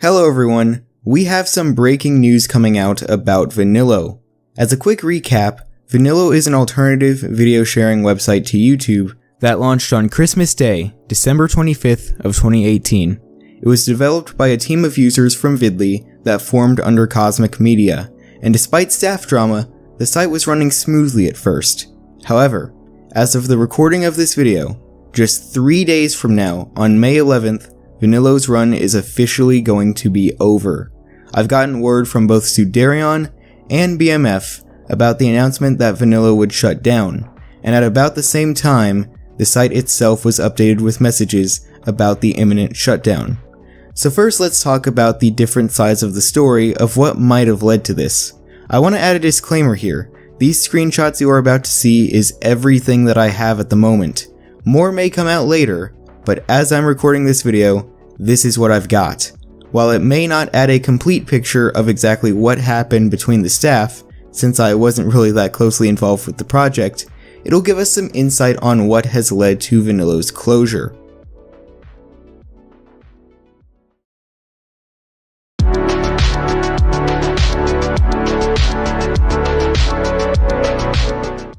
Hello everyone, we have some breaking news coming out about Vanillo. As a quick recap, Vanillo is an alternative video sharing website to YouTube that launched on Christmas Day, December 25th of 2018. It was developed by a team of users from Vidlii that formed under Cosmic Media, and despite staff drama, the site was running smoothly at first. However, as of the recording of this video, just 3 days from now, on May 11th, Vanillo's run is officially going to be over. I've gotten word from both Sudarion and BMF about the announcement that Vanillo would shut down, and at about the same time, the site itself was updated with messages about the imminent shutdown. So first let's talk about the different sides of the story of what might have led to this. I want to add a disclaimer here. These screenshots you are about to see is everything that I have at the moment. More may come out later, but as I'm recording this video, this is what I've got. While it may not add a complete picture of exactly what happened between the staff, since I wasn't really that closely involved with the project, it'll give us some insight on what has led to Vanillo's closure.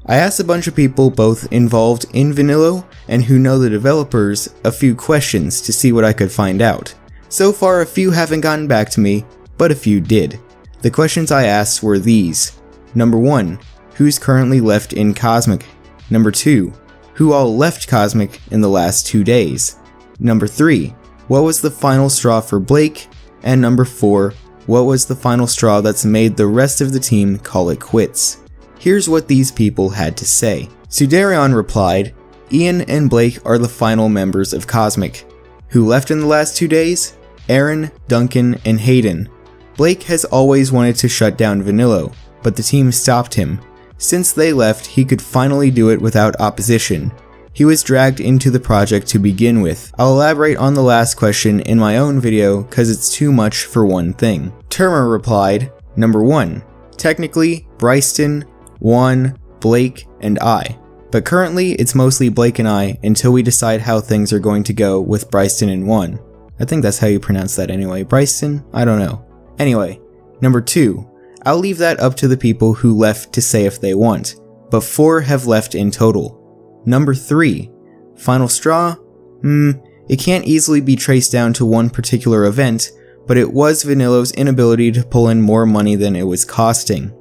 I asked a bunch of people both involved in Vanillo and who know the developers a few questions to see what I could find out. So far a few haven't gotten back to me, but a few did. The questions I asked were these. Number 1, who's currently left in Cosmic? Number 2, who all left Cosmic in the last 2 days? Number 3, what was the final straw for Blake? And number 4, what was the final straw that's made the rest of the team call it quits? Here's what these people had to say. Sudarion replied, Ian and Blake are the final members of Cosmic. Who left in the last 2 days? Aaron, Duncan, and Hayden. Blake has always wanted to shut down Vanillo, but the team stopped him. Since they left, he could finally do it without opposition. He was dragged into the project to begin with. I'll elaborate on the last question in my own video cause it's too much for one thing. Termer replied, Number 1, technically, Bryston, Juan, Blake, and I. But currently, it's mostly Blake and I until we decide how things are going to go with Bryston and Juan. I think that's how you pronounce that anyway. Bryston? I don't know. Anyway, number 2. I'll leave that up to the people who left to say if they want, but 4 have left in total. Number 3. Final straw? It can't easily be traced down to one particular event, but it was Vanillo's inability to pull in more money than it was costing.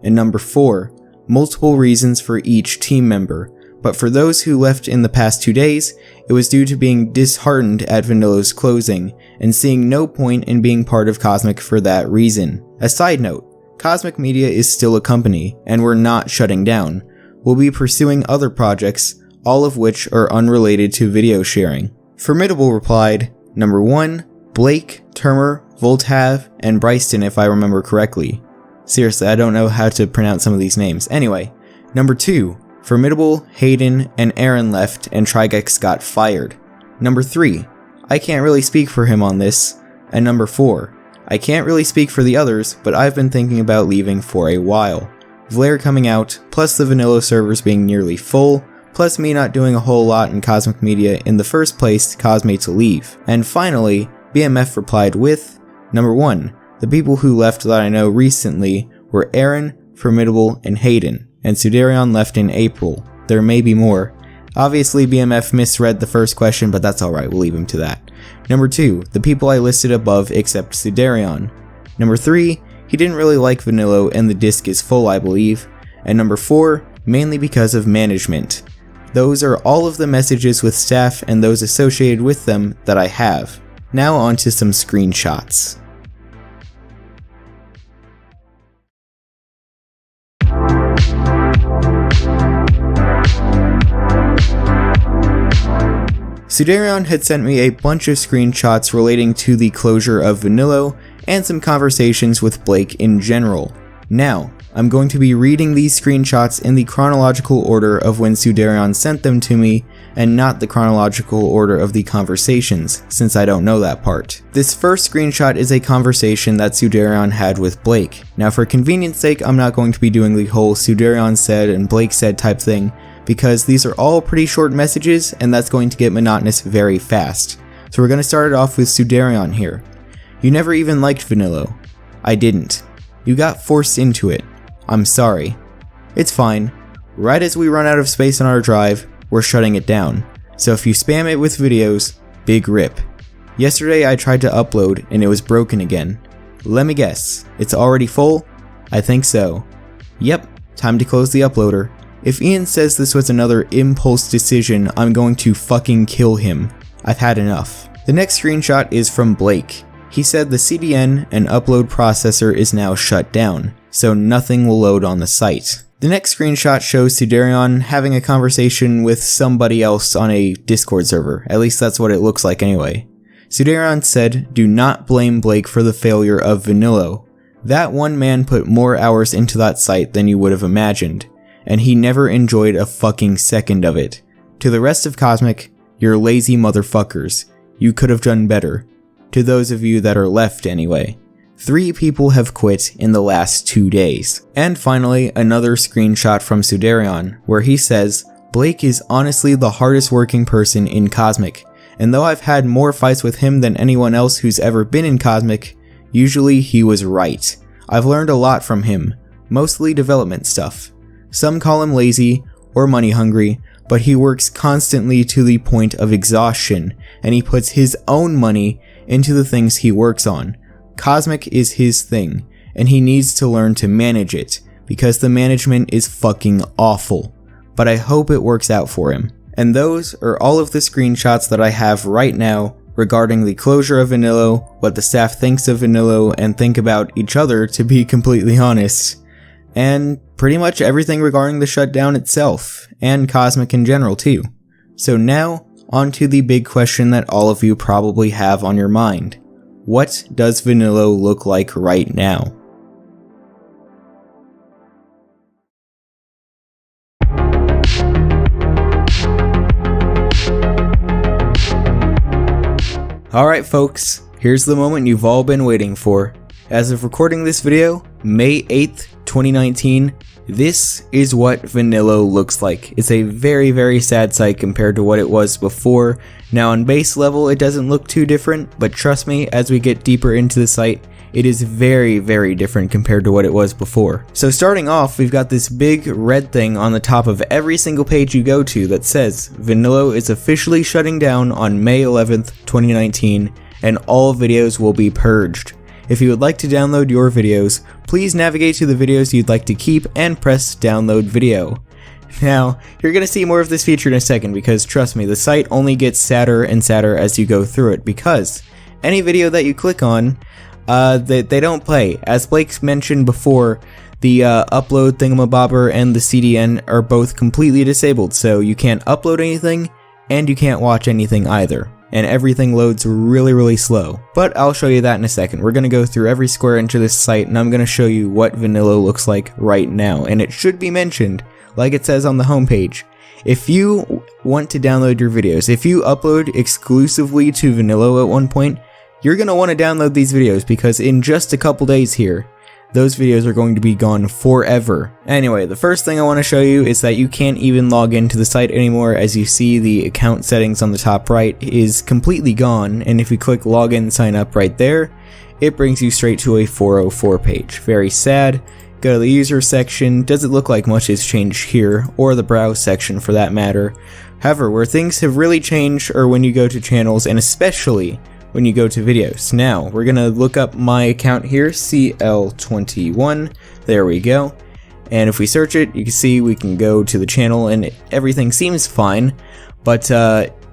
And number 4. Multiple reasons for each team member, but for those who left in the past 2 days, it was due to being disheartened at Vanillo's closing and seeing no point in being part of Cosmic for that reason. A side note, Cosmic Media is still a company, and we're not shutting down. We'll be pursuing other projects, all of which are unrelated to video sharing. Formidable replied, Number 1, Blake, Termer, Voltav, and Bryston if I remember correctly. Seriously, I don't know how to pronounce some of these names. Anyway, number 2, Formidable, Hayden, and Aaron left and Trigex got fired. Number 3, I can't really speak for him on this. And number 4, I can't really speak for the others, but I've been thinking about leaving for a while. Vlaire coming out, plus the Vanillo servers being nearly full, plus me not doing a whole lot in Cosmic Media in the first place caused me to leave. And finally, BMF replied with, Number 1, the people who left that I know recently were Aaron, Formidable, and Hayden, and Sudarion left in April. There may be more. Obviously BMF misread the first question, but that's alright, we'll leave him to that. Number 2, the people I listed above except Sudarion. Number 3, he didn't really like Vanillo and the disc is full I believe. And number 4, mainly because of management. Those are all of the messages with staff and those associated with them that I have. Now on to some screenshots. Sudarion had sent me a bunch of screenshots relating to the closure of Vanillo and some conversations with Blake in general. Now, I'm going to be reading these screenshots in the chronological order of when Sudarion sent them to me and not the chronological order of the conversations, since I don't know that part. This first screenshot is a conversation that Sudarion had with Blake. Now for convenience sake, I'm not going to be doing the whole Sudarion said and Blake said type thing, because these are all pretty short messages and that's going to get monotonous very fast. So we're going to start it off with Sudarion here. You never even liked Vanillo. I didn't. You got forced into it. I'm sorry. It's fine. Right as we run out of space on our drive, we're shutting it down. So if you spam it with videos, big rip. Yesterday I tried to upload and it was broken again. Let me guess, it's already full? I think so. Yep, time to close the uploader. If Ian says this was another impulse decision, I'm going to fucking kill him. I've had enough. The next screenshot is from Blake. He said the CDN and upload processor is now shut down, so nothing will load on the site. The next screenshot shows Sudarion having a conversation with somebody else on a Discord server. At least that's what it looks like anyway. Sudarion said, "Do not blame Blake for the failure of Vanillo. That one man put more hours into that site than you would have imagined, and he never enjoyed a fucking second of it. To the rest of Cosmic, you're lazy motherfuckers. You could have done better. To those of you that are left anyway. 3 people have quit in the last 2 days." And finally, another screenshot from Sudarion, where he says, "Blake is honestly the hardest working person in Cosmic, and though I've had more fights with him than anyone else who's ever been in Cosmic, usually he was right. I've learned a lot from him, mostly development stuff. Some call him lazy or money hungry, but he works constantly to the point of exhaustion, and he puts his own money into the things he works on. Cosmic is his thing, and he needs to learn to manage it, because the management is fucking awful. But I hope it works out for him." And those are all of the screenshots that I have right now regarding the closure of Vanillo, what the staff thinks of Vanillo, and think about each other, to be completely honest. And pretty much everything regarding the shutdown itself, and Cosmic in general too. So now, on to the big question that all of you probably have on your mind. What does Vanillo look like right now? Alright folks, here's the moment you've all been waiting for. As of recording this video, May 8th, 2019, this is what Vanillo looks like. It's a very, very sad sight compared to what it was before. Now on base level it doesn't look too different, but trust me, as we get deeper into the site, it is very, very different compared to what it was before. So starting off, we've got this big red thing on the top of every single page you go to that says, "Vanillo is officially shutting down on May 11th, 2019, and all videos will be purged." If you would like to download your videos, please navigate to the videos you'd like to keep and press download video. Now, you're going to see more of this feature in a second because trust me, the site only gets sadder and sadder as you go through it, because any video that you click on, they don't play. As Blake mentioned before, the upload thingamabobber and the CDN are both completely disabled, so you can't upload anything and you can't watch anything either. And everything loads really, really slow. But I'll show you that in a second. We're going to go through every square inch of this site, and I'm going to show you what Vanillo looks like right now. And it should be mentioned, like it says on the homepage, if you want to download your videos, if you upload exclusively to Vanillo at one point, you're going to want to download these videos, because in just a couple days here, those videos are going to be gone forever. Anyway, the first thing I want to show you is that you can't even log into the site anymore. As you see, the account settings on the top right is completely gone, and if you click login sign up right there, it brings you straight to a 404 page. Very sad. Go to the user section. Doesn't look like much has changed here, or the browse section for that matter. However, where things have really changed are when you go to channels, and especially when you go to videos. Now, we're gonna look up my account here, CL21, there we go, and if we search it, you can see we can go to the channel and everything seems fine, but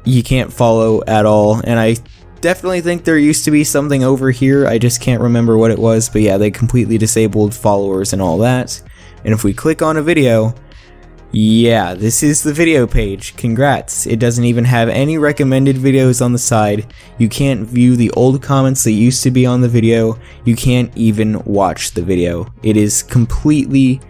you can't follow at all, and I definitely think there used to be something over here, I just can't remember what it was, but yeah, they completely disabled followers and all that. And if we click on a video, yeah, this is the video page. Congrats. It doesn't even have any recommended videos on the side. You can't view the old comments that used to be on the video. You can't even watch the video. It is completely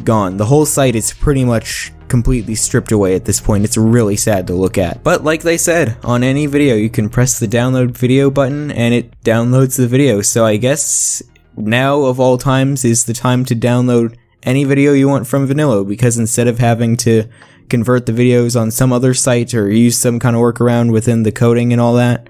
gone. The whole site is pretty much completely stripped away at this point. It's really sad to look at. But like they said, on any video you can press the download video button and it downloads the video. So I guess now of all times is the time to download any video you want from Vanillo, because instead of having to convert the videos on some other site or use some kind of workaround within the coding and all that,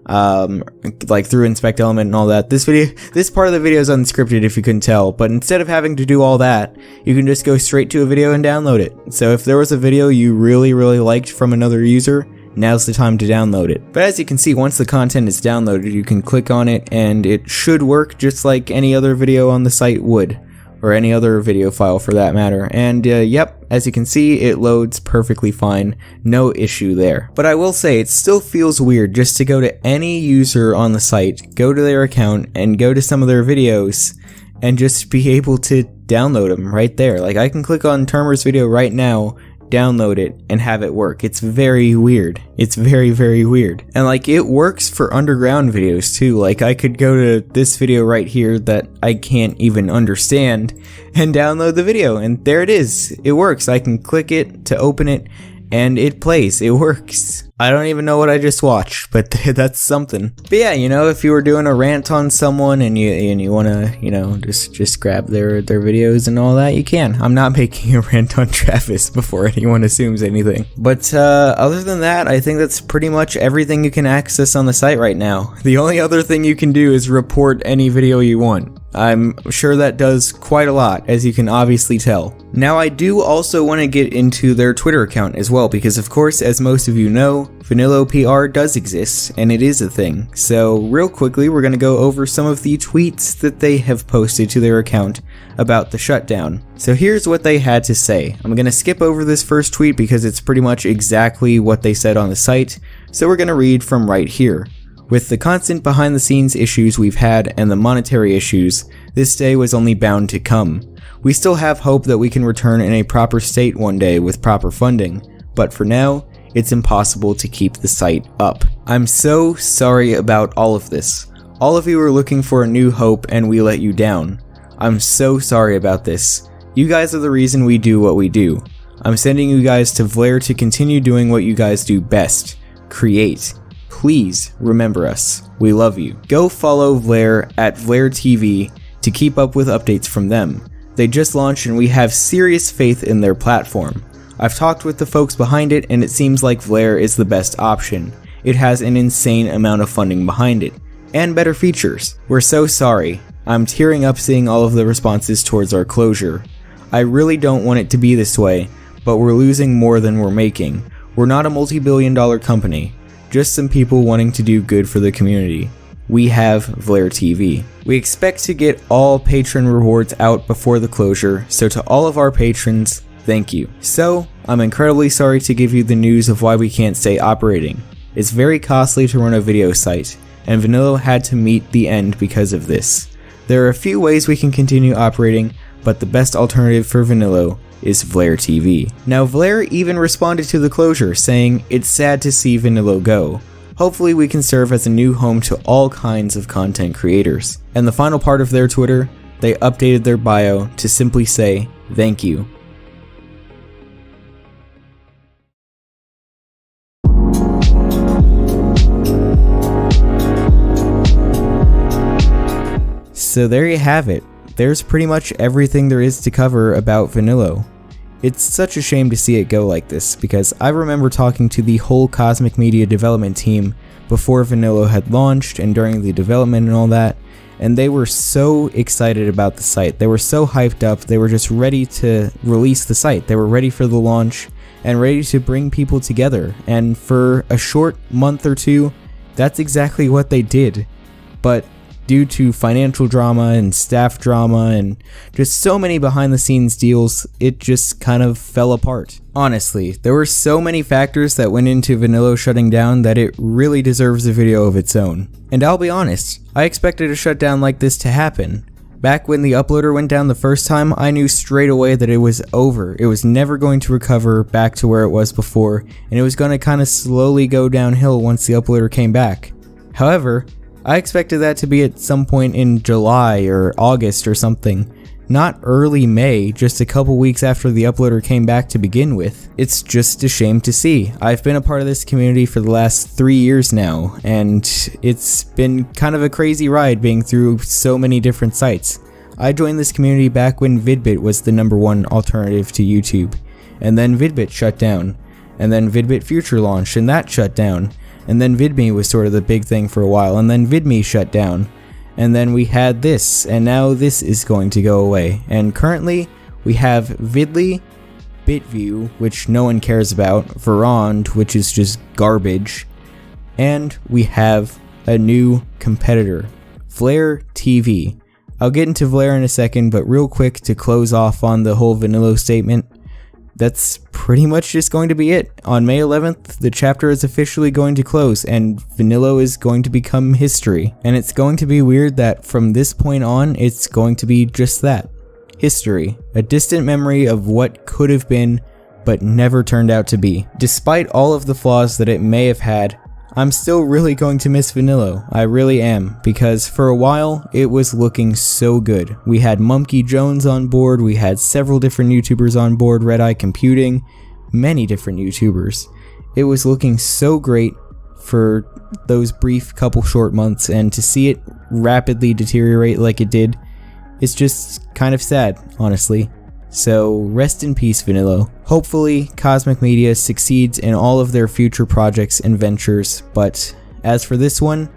like through inspect element and all that. This part of the video is unscripted if you couldn't tell, but instead of having to do all that, you can just go straight to a video and download it. So if there was a video you really liked from another user, now's the time to download it. But as you can see, once the content is downloaded, you can click on it and it should work just like any other video on the site would, or any other video file for that matter. And yep, as you can see, it loads perfectly fine, no issue there. But I will say, it still feels weird just to go to any user on the site, go to their account, and go to some of their videos, and just be able to download them right there. Like, I can click on Termer's video right now, download it, and have it work. It's very weird. It's very weird. And like, it works for underground videos too. Like, I could go to this video right here that I can't even understand and download the video, and there it is. It works. I can click it to open it and it plays. It works. I don't even know what I just watched, but that's something. But yeah, you know, if you were doing a rant on someone and you want to, you know, just grab their videos and all that, you can. I'm not making a rant on Travis before anyone assumes anything. But other than that, I think that's pretty much everything you can access on the site right now. The only other thing you can do is report any video you want. I'm sure that does quite a lot, as you can obviously tell. Now, I do also want to get into their Twitter account as well, because of course, as most of you know, Vanillo PR does exist, and it is a thing. So real quickly, we're going to go over some of the tweets that they have posted to their account about the shutdown. So here's what they had to say. I'm going to skip over this first tweet because it's pretty much exactly what they said on the site, so we're going to read from right here. With the constant behind-the-scenes issues we've had and the monetary issues, this day was only bound to come. We still have hope that we can return in a proper state one day with proper funding, but for now, it's impossible to keep the site up. I'm so sorry about all of this. All of you are looking for a new hope and we let you down. I'm so sorry about this. You guys are the reason we do what we do. I'm sending you guys to Vlair to continue doing what you guys do best. Create. Please remember us. We love you. Go follow Vlair at Vlair TV to keep up with updates from them. They just launched and we have serious faith in their platform. I've talked with the folks behind it and it seems like Vlair is the best option. It has an insane amount of funding behind it, and better features. We're so sorry. I'm tearing up seeing all of the responses towards our closure. I really don't want it to be this way, but we're losing more than we're making. We're not a multi-billion-dollar company. Just some people wanting to do good for the community. We have Vlair TV. We expect to get all patron rewards out before the closure, so to all of our patrons, thank you. So, I'm incredibly sorry to give you the news of why we can't stay operating. It's very costly to run a video site, and Vanillo had to meet the end because of this. There are a few ways we can continue operating, but the best alternative for Vanillo is Vlair TV. Now, Vlair even responded to the closure, saying it's sad to see Vanillo go. Hopefully we can serve as a new home to all kinds of content creators. And the final part of their Twitter, they updated their bio to simply say, thank you. So there you have it. There's pretty much everything there is to cover about Vanillo. It's such a shame to see it go like this, because I remember talking to the whole Cosmic Media development team before Vanillo had launched and during the development and all that, and they were so excited about the site. They were so hyped up, they were just ready to release the site. They were ready for the launch and ready to bring people together, and for a short month or two, that's exactly what they did. But due to financial drama and staff drama and just so many behind the scenes deals, it just kind of fell apart. Honestly, there were so many factors that went into Vanillo shutting down that it really deserves a video of its own. And I'll be honest, I expected a shutdown like this to happen. Back when the uploader went down the first time, I knew straight away that it was over. It was never going to recover back to where it was before, and it was going to kind of slowly go downhill once the uploader came back. However, I expected that to be at some point in July or August or something, not early May, just a couple weeks after the uploader came back to begin with. It's just a shame to see. I've been a part of this community for the last 3 years now, and it's been kind of a crazy ride being through so many different sites. I joined this community back when Vidbit was the #1 alternative to YouTube, and then Vidbit shut down, and then Vidbit Future launched and that shut down. and then Vidlii was sort of the big thing for a while, and then Vidlii shut down, and then we had this, and now this is going to go away. And currently we have Vidlii, BitView, which no one cares about, Verond, which is just garbage, and we have a new competitor, Vlare TV. I'll get into Vlare in a second, but real quick to close off on the whole Vanillo statement, that's pretty much just going to be it. On May 11th, the chapter is officially going to close, and Vanillo is going to become history. And it's going to be weird that from this point on, it's going to be just that. History. A distant memory of what could have been, but never turned out to be. Despite all of the flaws that it may have had, I'm still really going to miss Vanillo. I really am, because for a while, it was looking so good. We had Mumkey Jones on board, we had several different YouTubers on board, Red Eye Computing, many different YouTubers. It was looking so great for those brief couple short months, and to see it rapidly deteriorate like it did, it's just kind of sad, honestly. So rest in peace, Vanillo. Hopefully, Cosmic Media succeeds in all of their future projects and ventures, but as for this one,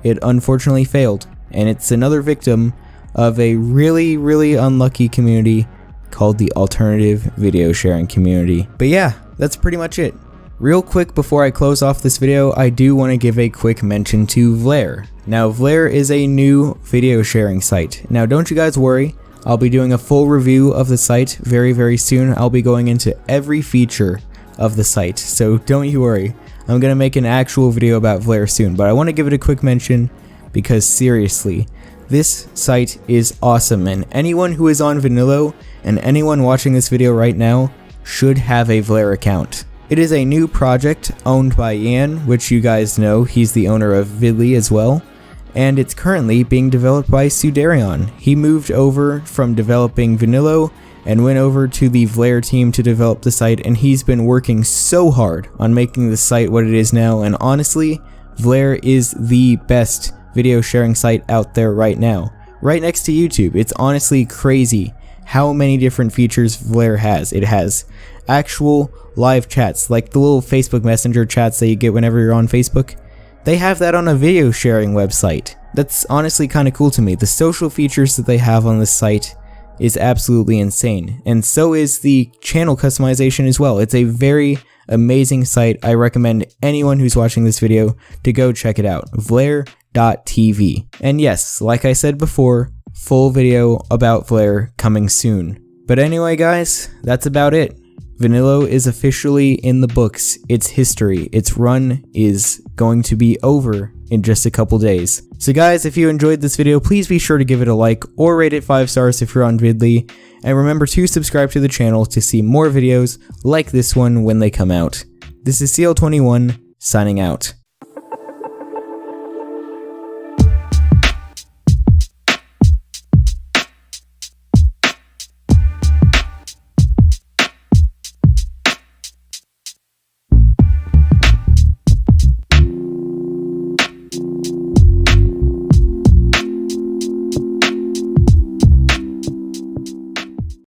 it unfortunately failed, and it's another victim of a really, really unlucky community called the alternative video sharing community. But yeah, that's pretty much it. Real quick before I close off this video, I do want to give a quick mention to Vlare. Now, Vlare is a new video sharing site. Now, don't you guys worry. I'll be doing a full review of the site very, very soon. I'll be going into every feature of the site, so don't you worry. I'm going to make an actual video about Vlare soon, but I want to give it a quick mention because seriously, this site is awesome, and anyone who is on Vanillo and anyone watching this video right now should have a Vlare account. It is a new project owned by Yan, which you guys know, he's the owner of Vidlii as well. And it's currently being developed by Sudarion. He moved over from developing Vanillo and went over to the Vlare team to develop the site, and he's been working so hard on making the site what it is now, and honestly, Vlare is the best video sharing site out there right now. Right next to YouTube. It's honestly crazy how many different features Vlare has. It has actual live chats, like the little Facebook Messenger chats that you get whenever you're on Facebook. They have that on a video sharing website. That's honestly kind of cool to me. The social features that they have on this site is absolutely insane. And so is the channel customization as well. It's a very amazing site. I recommend anyone who's watching this video to go check it out. Vlare.tv. And yes, like I said before, full video about Vlare coming soon. But anyway guys, that's about it. Vanillo is officially in the books. It's history. Its run is going to be over in just a couple days. So guys, if you enjoyed this video, please be sure to give it a like or rate it 5 stars if you're on Vidlii. And remember to subscribe to the channel to see more videos like this one when they come out. This is CL21 signing out.